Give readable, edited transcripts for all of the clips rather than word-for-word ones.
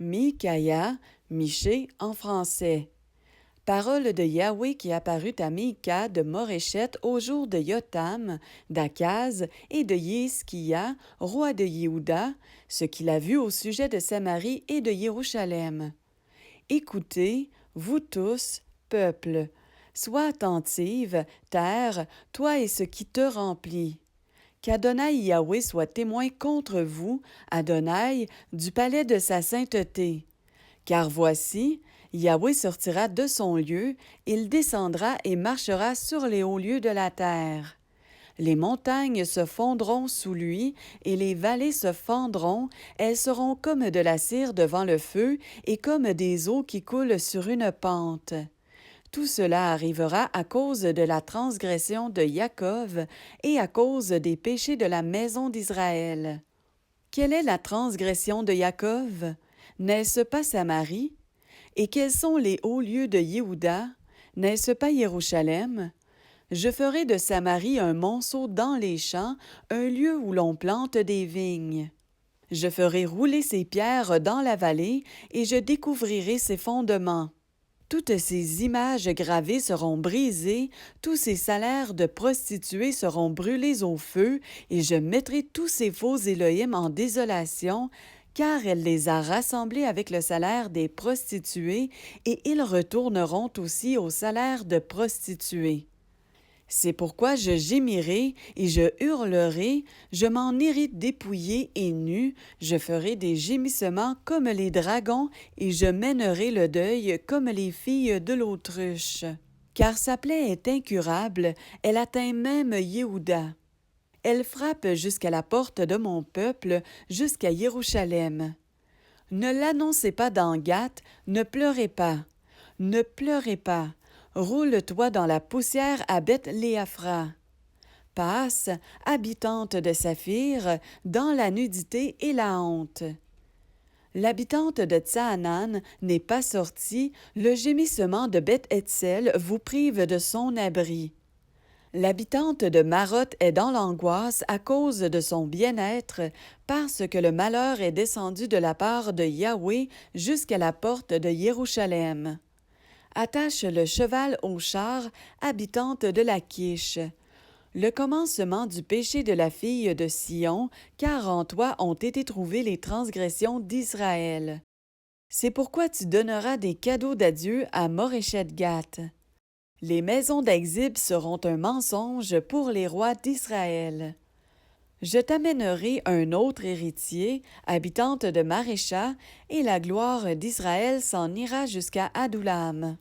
Micaya, Michée en français. Parole de Yahweh qui apparut à Mika de Moréchet au jour de Yotam, d'Akaz et de Yeskia, roi de Yehuda, ce qu'il a vu au sujet de Samarie et de Jérusalem. Écoutez, vous tous, peuple, sois attentive, terre, toi et ce qui te remplit. Qu'Adonai Yahweh soit témoin contre vous, Adonai, du palais de sa sainteté. Car voici, Yahweh sortira de son lieu, il descendra et marchera sur les hauts lieux de la terre. Les montagnes se fondront sous lui, et les vallées se fendront, elles seront comme de la cire devant le feu, et comme des eaux qui coulent sur une pente. Tout cela arrivera à cause de la transgression de Jacob et à cause des péchés de la maison d'Israël. Quelle est la transgression de Jacob? N'est-ce pas Samarie? Et quels sont les hauts lieux de Yehuda? N'est-ce pas Jérusalem? Je ferai de Samarie un monceau dans les champs, un lieu où l'on plante des vignes. Je ferai rouler ses pierres dans la vallée, et je découvrirai ses fondements. Toutes ces images gravées seront brisées, tous ces salaires de prostituées seront brûlés au feu, et je mettrai tous ces faux Élohim en désolation, car elle les a rassemblés avec le salaire des prostituées, et ils retourneront aussi au salaire de prostituées. C'est pourquoi je gémirai et je hurlerai, je m'en irai dépouillé et nu, je ferai des gémissements comme les dragons et je mènerai le deuil comme les filles de l'autruche. Car sa plaie est incurable, elle atteint même Yehuda. Elle frappe jusqu'à la porte de mon peuple, jusqu'à Jérusalem. Ne l'annoncez pas dans Gath, ne pleurez pas. Ne pleurez pas. Roule-toi dans la poussière à Beth-Léaphra. Passe, habitante de Saphir, dans la nudité et la honte. L'habitante de Tsaanan n'est pas sortie, le gémissement de Beth-Etzel vous prive de son abri. L'habitante de Maroth est dans l'angoisse à cause de son bien-être, parce que le malheur est descendu de la part de Yahweh jusqu'à la porte de Jérusalem. Attache le cheval au char, habitante de la Quiche. Le commencement du péché de la fille de Sion, car en toi ont été trouvées les transgressions d'Israël. C'est pourquoi tu donneras des cadeaux d'adieu à Moréchet-Gath. Les maisons d'Exib seront un mensonge pour les rois d'Israël. Je t'amènerai un autre héritier, habitante de Marécha, et la gloire d'Israël s'en ira jusqu'à Adoulam.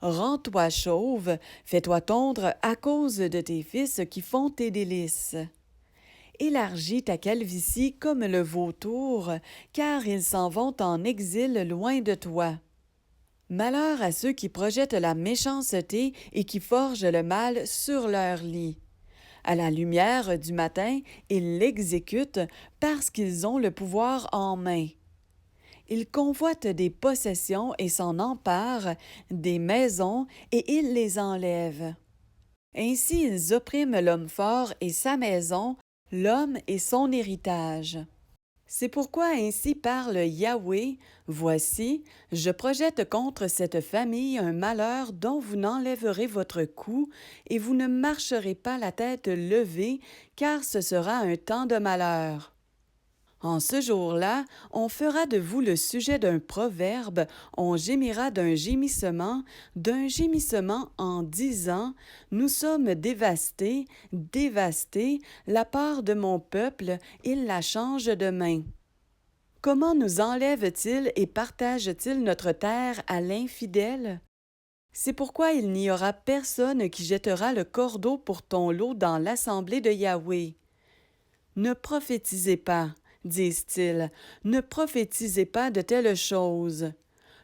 Rends-toi chauve, fais-toi tondre à cause de tes fils qui font tes délices. Élargis ta calvitie comme le vautour, car ils s'en vont en exil loin de toi. Malheur à ceux qui projettent la méchanceté et qui forgent le mal sur leur lit. À la lumière du matin, ils l'exécutent parce qu'ils ont le pouvoir en main. Ils convoitent des possessions et s'en emparent, des maisons, et ils les enlèvent. Ainsi ils oppriment l'homme fort et sa maison, l'homme et son héritage. C'est pourquoi ainsi parle Yahweh, voici, je projette contre cette famille un malheur dont vous n'enlèverez votre cou, et vous ne marcherez pas la tête levée, car ce sera un temps de malheur. En ce jour-là, on fera de vous le sujet d'un proverbe, on gémira d'un gémissement en disant, nous sommes dévastés, dévastés, la part de mon peuple, il la change de main. Comment nous enlève-t-il et partage-t-il notre terre à l'infidèle? C'est pourquoi il n'y aura personne qui jettera le cordeau pour ton lot dans l'assemblée de Yahweh. Ne prophétisez pas, disent-ils, ne prophétisez pas de telles choses.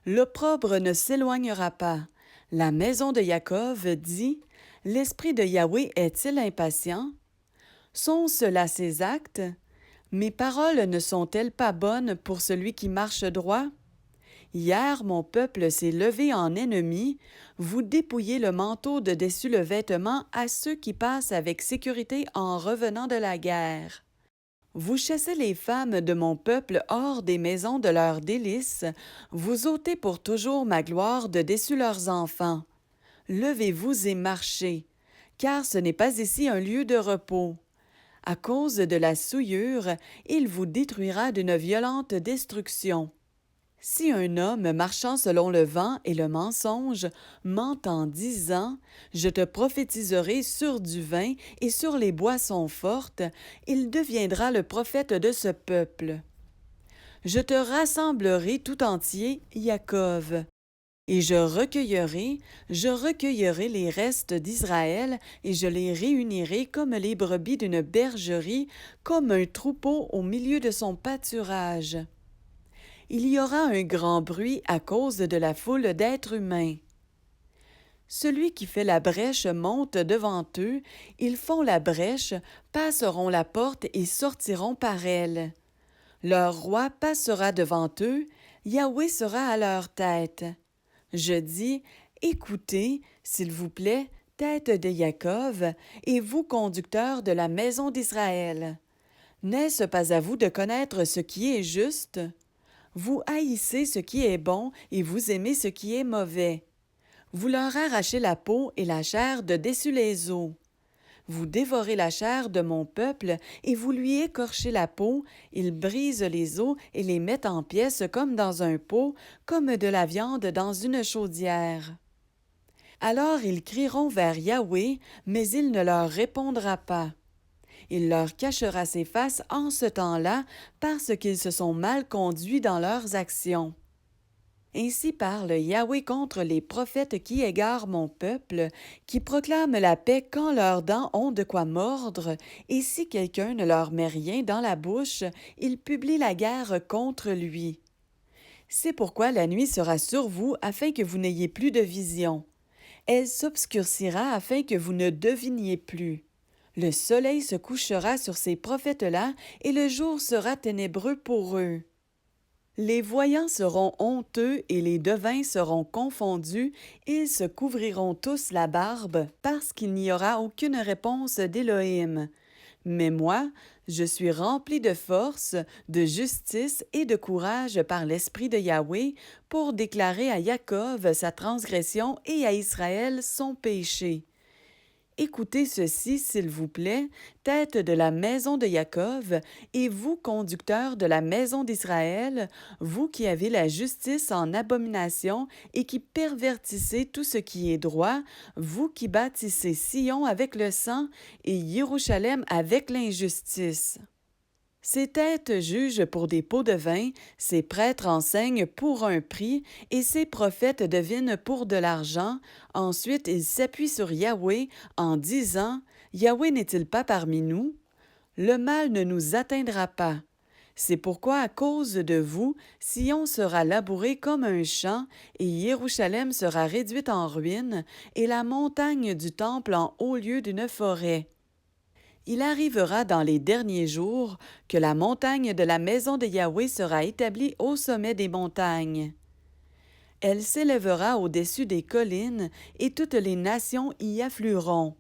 L'opprobre ne s'éloignera pas. La maison de Jacob dit, l'esprit de Yahweh est-il impatient? Sont cela ses actes? Mes paroles ne sont-elles pas bonnes pour celui qui marche droit? Hier, mon peuple s'est levé en ennemi, vous dépouillez le manteau de dessus le vêtement à ceux qui passent avec sécurité en revenant de la guerre. Vous chassez les femmes de mon peuple hors des maisons de leurs délices, vous ôtez pour toujours ma gloire de dessus leurs enfants. Levez-vous et marchez, car ce n'est pas ici un lieu de repos. À cause de la souillure, il vous détruira d'une violente destruction. Si un homme marchant selon le vent et le mensonge ment en disant « Je te prophétiserai sur du vin et sur les boissons fortes », il deviendra le prophète de ce peuple. Je te rassemblerai tout entier, Jacob, et je recueillerai les restes d'Israël, et je les réunirai comme les brebis d'une bergerie, comme un troupeau au milieu de son pâturage. Il y aura un grand bruit à cause de la foule d'êtres humains. Celui qui fait la brèche monte devant eux, ils font la brèche, passeront la porte et sortiront par elle. Leur roi passera devant eux, Yahweh sera à leur tête. Je dis, écoutez, s'il vous plaît, tête de Jacob, et vous conducteurs de la maison d'Israël. N'est-ce pas à vous de connaître ce qui est juste? Vous haïssez ce qui est bon et vous aimez ce qui est mauvais. Vous leur arrachez la peau et la chair de dessus les os. Vous dévorez la chair de mon peuple et vous lui écorchez la peau, ils brisent les os et les mettent en pièces comme dans un pot, comme de la viande dans une chaudière. Alors ils crieront vers Yahweh, mais il ne leur répondra pas. Il leur cachera ses faces en ce temps-là parce qu'ils se sont mal conduits dans leurs actions. Ainsi parle Yahweh contre les prophètes qui égarent mon peuple, qui proclament la paix quand leurs dents ont de quoi mordre, et si quelqu'un ne leur met rien dans la bouche, ils publient la guerre contre lui. C'est pourquoi la nuit sera sur vous afin que vous n'ayez plus de vision. Elle s'obscurcira afin que vous ne deviniez plus. Le soleil se couchera sur ces prophètes-là, et le jour sera ténébreux pour eux. Les voyants seront honteux et les devins seront confondus, ils se couvriront tous la barbe, parce qu'il n'y aura aucune réponse d'Élohim. Mais moi, je suis rempli de force, de justice et de courage par l'Esprit de Yahweh pour déclarer à Jacob sa transgression et à Israël son péché. Écoutez ceci, s'il vous plaît, tête de la maison de Jacob, et vous, conducteurs de la maison d'Israël, vous qui avez la justice en abomination et qui pervertissez tout ce qui est droit, vous qui bâtissez Sion avec le sang et Jérusalem avec l'injustice. Ces têtes jugent pour des pots de vin, ces prêtres enseignent pour un prix, et ces prophètes devinent pour de l'argent. Ensuite, ils s'appuient sur Yahweh en disant « Yahweh n'est-il pas parmi nous? » Le mal ne nous atteindra pas. C'est pourquoi, à cause de vous, Sion sera labouré comme un champ, et Jérusalem sera réduite en ruines, et la montagne du temple en haut lieu d'une forêt. Il arrivera dans les derniers jours que la montagne de la maison de Yahweh sera établie au sommet des montagnes. Elle s'élèvera au-dessus des collines, et toutes les nations y afflueront.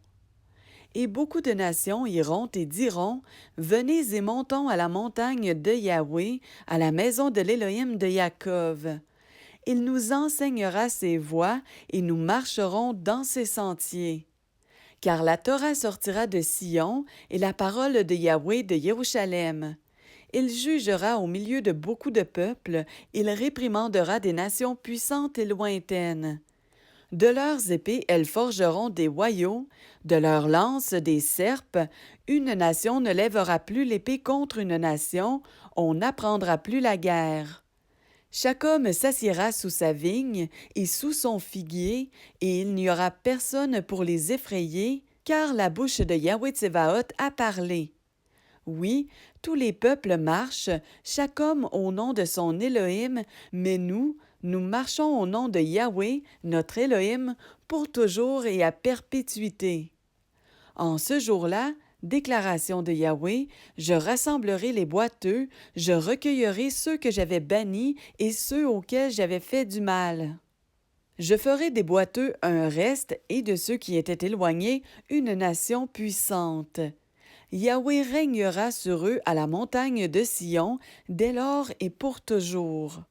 Et beaucoup de nations iront et diront, « Venez et montons à la montagne de Yahweh, à la maison de l'Élohim de Jacob. » Il nous enseignera ses voies, et nous marcherons dans ses sentiers. Car la Torah sortira de Sion et la parole de Yahweh de Jérusalem. Il jugera au milieu de beaucoup de peuples, il réprimandera des nations puissantes et lointaines. De leurs épées elles forgeront des hoyaux, de leurs lances des serpes. Une nation ne lèvera plus l'épée contre une nation, on n'apprendra plus la guerre. Chaque homme s'assiera sous sa vigne et sous son figuier, et il n'y aura personne pour les effrayer, car la bouche de Yahweh Tsevaot a parlé. Oui, tous les peuples marchent, chaque homme au nom de son Élohim, mais nous marchons au nom de Yahweh, notre Élohim, pour toujours et à perpétuité. En ce jour-là, déclaration de Yahweh, je rassemblerai les boiteux, je recueillerai ceux que j'avais bannis et ceux auxquels j'avais fait du mal. Je ferai des boiteux un reste et de ceux qui étaient éloignés une nation puissante. Yahweh régnera sur eux à la montagne de Sion, dès lors et pour toujours.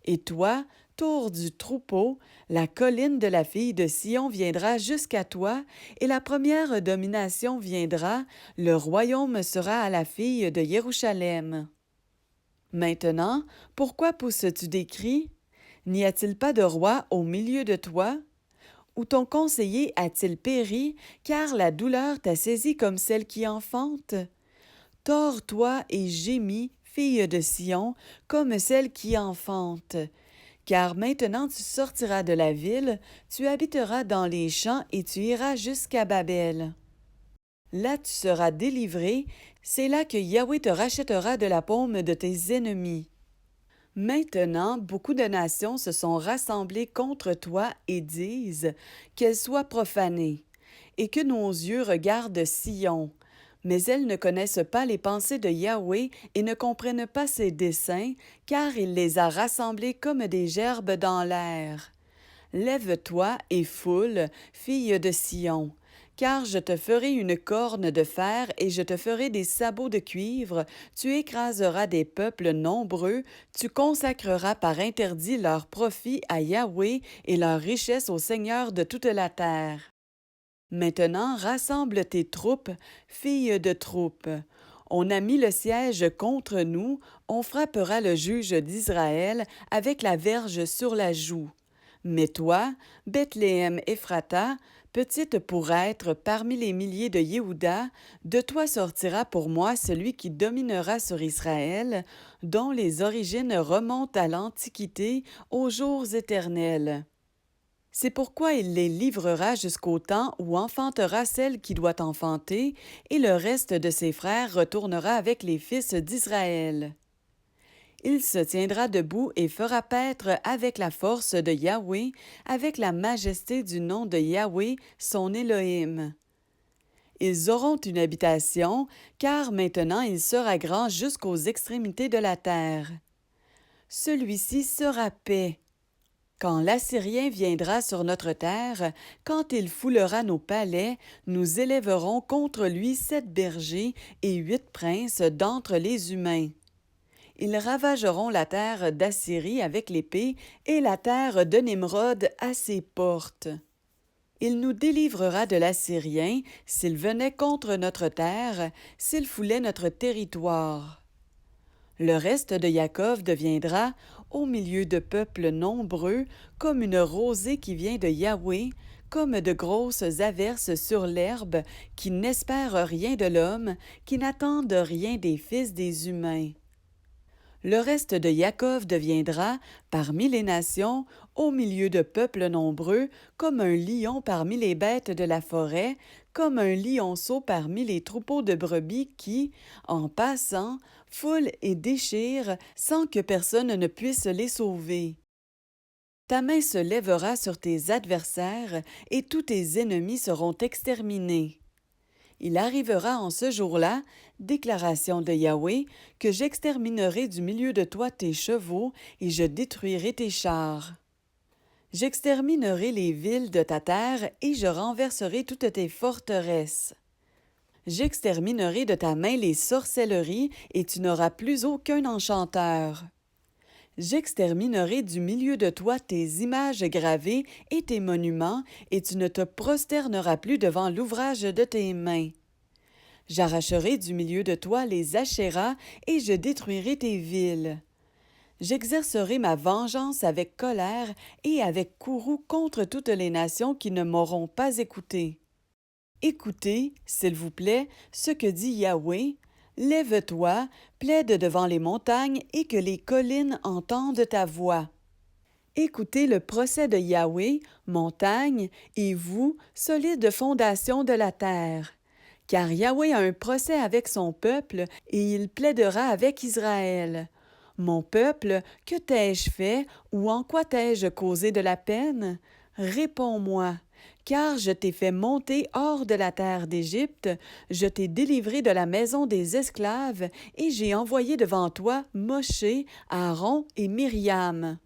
Et toi, tour du troupeau, la colline de la fille de Sion viendra jusqu'à toi, et la première domination viendra, le royaume sera à la fille de Jérusalem. Maintenant, pourquoi pousses-tu des cris? N'y a-t-il pas de roi au milieu de toi? Ou ton conseiller a-t-il péri, car la douleur t'a saisi comme celle qui enfante? Tords-toi et gémis, fille de Sion, comme celle qui enfante. Car maintenant tu sortiras de la ville, tu habiteras dans les champs et tu iras jusqu'à Babel. Là tu seras délivré, c'est là que Yahweh te rachètera de la paume de tes ennemis. Maintenant, beaucoup de nations se sont rassemblées contre toi et disent qu'elle soit profanée, et que nos yeux regardent Sion. Mais elles ne connaissent pas les pensées de Yahweh et ne comprennent pas ses desseins, car il les a rassemblées comme des gerbes dans l'air. Lève-toi et foule, fille de Sion, car je te ferai une corne de fer et je te ferai des sabots de cuivre, tu écraseras des peuples nombreux, tu consacreras par interdit leur profit à Yahweh et leur richesse au Seigneur de toute la terre. Maintenant rassemble tes troupes, filles de troupes. On a mis le siège contre nous, on frappera le juge d'Israël avec la verge sur la joue. Mais toi, Bethléem Ephrata, petite pour être parmi les milliers de Yehuda, de toi sortira pour moi celui qui dominera sur Israël, dont les origines remontent à l'Antiquité, aux jours éternels. C'est pourquoi il les livrera jusqu'au temps où enfantera celle qui doit enfanter, et le reste de ses frères retournera avec les fils d'Israël. Il se tiendra debout et fera paître avec la force de Yahweh, avec la majesté du nom de Yahweh, son Élohim. Ils auront une habitation, car maintenant il sera grand jusqu'aux extrémités de la terre. Celui-ci sera paix. Quand l'Assyrien viendra sur notre terre, quand il foulera nos palais, nous élèverons contre lui 7 bergers et 8 princes d'entre les humains. Ils ravageront la terre d'Assyrie avec l'épée et la terre de Nimrod à ses portes. Il nous délivrera de l'Assyrien s'il venait contre notre terre, s'il foulait notre territoire. Le reste de Jacob deviendra, au milieu de peuples nombreux, comme une rosée qui vient de Yahweh, comme de grosses averses sur l'herbe, qui n'espèrent rien de l'homme, qui n'attendent rien des fils des humains. Le reste de Jacob deviendra, parmi les nations, au milieu de peuples nombreux, comme un lion parmi les bêtes de la forêt, comme un lionceau parmi les troupeaux de brebis qui, en passant, foulent et déchirent sans que personne ne puisse les sauver. Ta main se lèvera sur tes adversaires, et tous tes ennemis seront exterminés. Il arrivera en ce jour-là, déclaration de Yahweh, que j'exterminerai du milieu de toi tes chevaux, et je détruirai tes chars. J'exterminerai les villes de ta terre, et je renverserai toutes tes forteresses. J'exterminerai de ta main les sorcelleries, et tu n'auras plus aucun enchanteur. J'exterminerai du milieu de toi tes images gravées et tes monuments, et tu ne te prosterneras plus devant l'ouvrage de tes mains. J'arracherai du milieu de toi les Ashéras, et je détruirai tes villes. J'exercerai ma vengeance avec colère et avec courroux contre toutes les nations qui ne m'auront pas écouté. Écoutez, s'il vous plaît, ce que dit Yahweh. Lève-toi, plaide devant les montagnes et que les collines entendent ta voix. Écoutez le procès de Yahweh, montagne, et vous, solides fondations de la terre. Car Yahweh a un procès avec son peuple, et il plaidera avec Israël. Mon peuple, que t'ai-je fait, ou en quoi t'ai-je causé de la peine? Réponds-moi. Car je t'ai fait monter hors de la terre d'Égypte, je t'ai délivré de la maison des esclaves, et j'ai envoyé devant toi Moshe, Aaron et Myriam.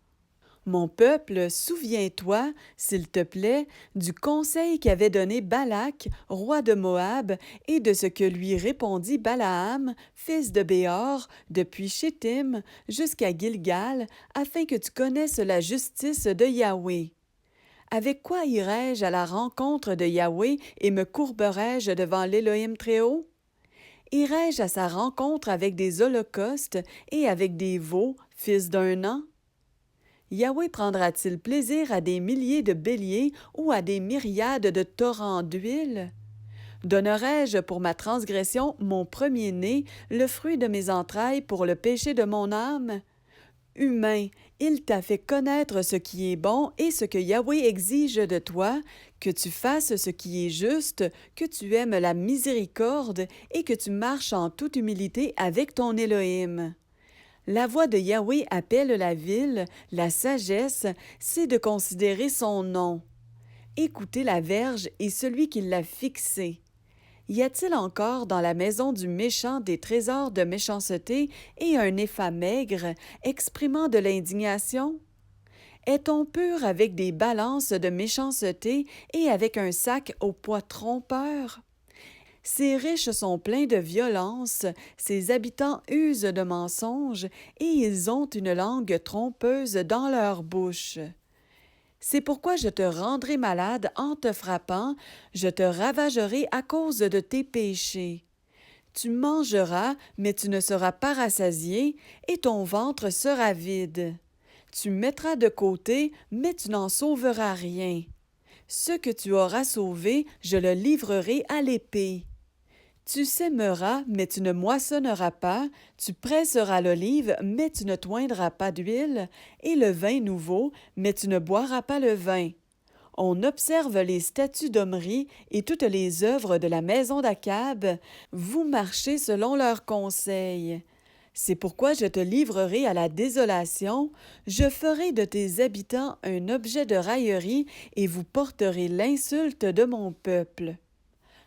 Mon peuple, souviens-toi, s'il te plaît, du conseil qu'avait donné Balak, roi de Moab, et de ce que lui répondit Balaam, fils de Béor, depuis Shittim jusqu'à Gilgal, afin que tu connaisses la justice de Yahweh. Avec quoi irai-je à la rencontre de Yahweh et me courberai-je devant l'Élohim Très-Haut? Irai-je à sa rencontre avec des holocaustes et avec des veaux, fils d'un an? Yahweh prendra-t-il plaisir à des milliers de béliers ou à des myriades de torrents d'huile? Donnerai-je pour ma transgression mon premier-né, le fruit de mes entrailles pour le péché de mon âme? Humain, il t'a fait connaître ce qui est bon et ce que Yahweh exige de toi, que tu fasses ce qui est juste, que tu aimes la miséricorde et que tu marches en toute humilité avec ton Élohim. La voix de Yahweh appelle la ville, la sagesse, c'est de considérer son nom. Écoutez la verge et celui qui l'a fixée. Y a-t-il encore dans la maison du méchant des trésors de méchanceté et un épha maigre, exprimant de l'indignation? Est-on pur avec des balances de méchanceté et avec un sac au poids trompeur? Ces riches sont pleins de violence, ces habitants usent de mensonges, et ils ont une langue trompeuse dans leur bouche. C'est pourquoi je te rendrai malade en te frappant, je te ravagerai à cause de tes péchés. Tu mangeras, mais tu ne seras pas rassasié, et ton ventre sera vide. Tu mettras de côté, mais tu n'en sauveras rien. Ce que tu auras sauvé, je le livrerai à l'épée. Tu sèmeras, mais tu ne moissonneras pas, tu presseras l'olive, mais tu ne toindras pas d'huile, et le vin nouveau, mais tu ne boiras pas le vin. On observe les statuts d'Omri et toutes les œuvres de la maison d'Akab, vous marchez selon leurs conseils. C'est pourquoi je te livrerai à la désolation, je ferai de tes habitants un objet de raillerie, et vous porterez l'insulte de mon peuple.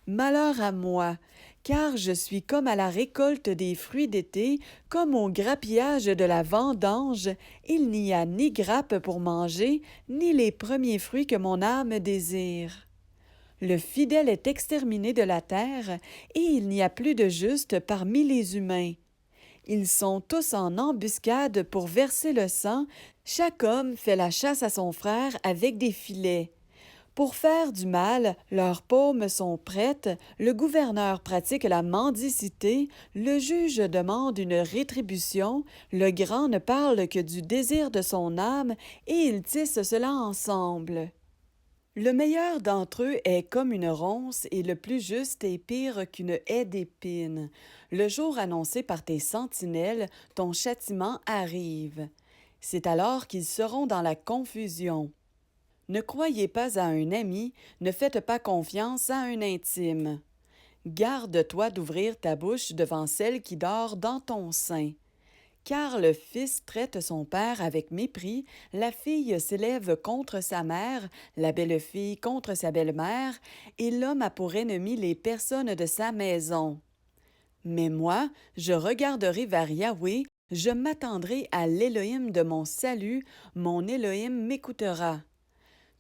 Malheur à moi, car je suis comme à la récolte des fruits d'été, comme au grappillage de la vendange, il n'y a ni grappe pour manger, ni les premiers fruits que mon âme désire. Le fidèle est exterminé de la terre, et il n'y a plus de juste parmi les humains. Ils sont tous en embuscade pour verser le sang, chaque homme fait la chasse à son frère avec des filets. Pour faire du mal, leurs paumes sont prêtes, le gouverneur pratique la mendicité, le juge demande une rétribution, le grand ne parle que du désir de son âme, et ils tissent cela ensemble. Le meilleur d'entre eux est comme une ronce, et le plus juste est pire qu'une haie d'épines. Le jour annoncé par tes sentinelles, ton châtiment arrive. C'est alors qu'ils seront dans la confusion. Ne croyez pas à un ami, ne faites pas confiance à un intime. Garde-toi d'ouvrir ta bouche devant celle qui dort dans ton sein. Car le fils traite son père avec mépris, la fille s'élève contre sa mère, la belle-fille contre sa belle-mère, et l'homme a pour ennemi les personnes de sa maison. Mais moi, je regarderai vers Yahweh, je m'attendrai à l'Élohim de mon salut, mon Élohim m'écoutera.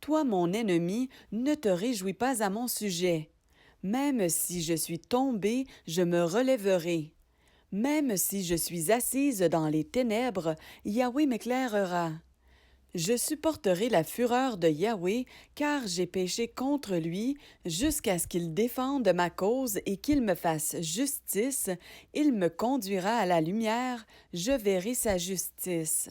Toi, mon ennemi, ne te réjouis pas à mon sujet. Même si je suis tombé, je me relèverai. Même si je suis assise dans les ténèbres, Yahweh m'éclairera. Je supporterai la fureur de Yahweh, car j'ai péché contre lui, jusqu'à ce qu'il défende ma cause et qu'il me fasse justice. Il me conduira à la lumière, je verrai sa justice.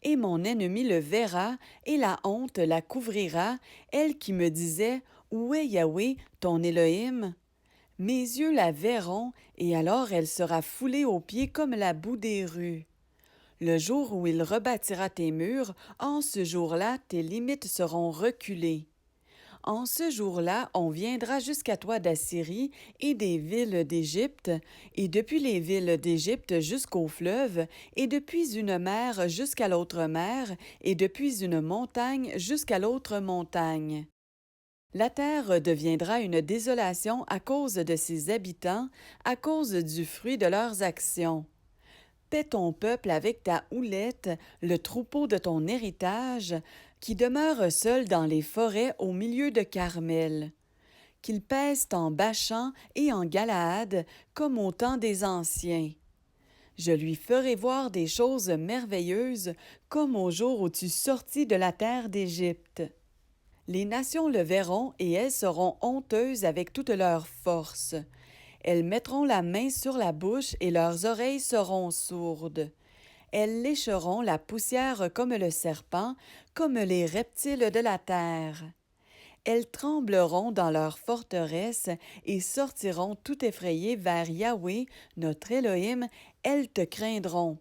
Et mon ennemi le verra, et la honte la couvrira, elle qui me disait, où est Yahweh, ton Élohim? Mes yeux la verront, et alors elle sera foulée aux pieds comme la boue des rues. Le jour où il rebâtira tes murs, en ce jour-là tes limites seront reculées. En ce jour-là, on viendra jusqu'à toi d'Assyrie et des villes d'Égypte, et depuis les villes d'Égypte jusqu'au fleuve, et depuis une mer jusqu'à l'autre mer, et depuis une montagne jusqu'à l'autre montagne. La terre deviendra une désolation à cause de ses habitants, à cause du fruit de leurs actions. Paie ton peuple avec ta houlette, le troupeau de ton héritage, qui demeure seul dans les forêts au milieu de Carmel. Qu'ils pèsent en Bachan et en Galaad, comme au temps des anciens. Je lui ferai voir des choses merveilleuses, comme au jour où tu sortis de la terre d'Égypte. Les nations le verront et elles seront honteuses avec toute leur force. Elles mettront la main sur la bouche et leurs oreilles seront sourdes. Elles lécheront la poussière comme le serpent, comme les reptiles de la terre. Elles trembleront dans leurs forteresses et sortiront tout effrayées vers Yahweh, notre Élohim, elles te craindront.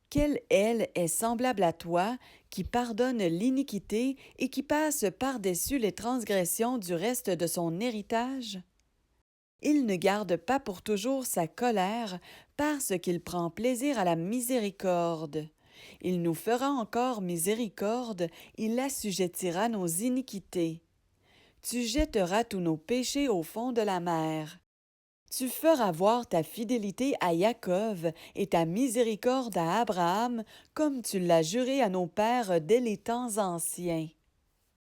Quelle aile est semblable à toi, qui pardonne l'iniquité et qui passe par-dessus les transgressions du reste de son héritage? Il ne garde pas pour toujours sa colère, parce qu'il prend plaisir à la miséricorde. Il nous fera encore miséricorde, il assujettira nos iniquités. Tu jetteras tous nos péchés au fond de la mer. Tu feras voir ta fidélité à Jacob et ta miséricorde à Abraham, comme tu l'as juré à nos pères dès les temps anciens.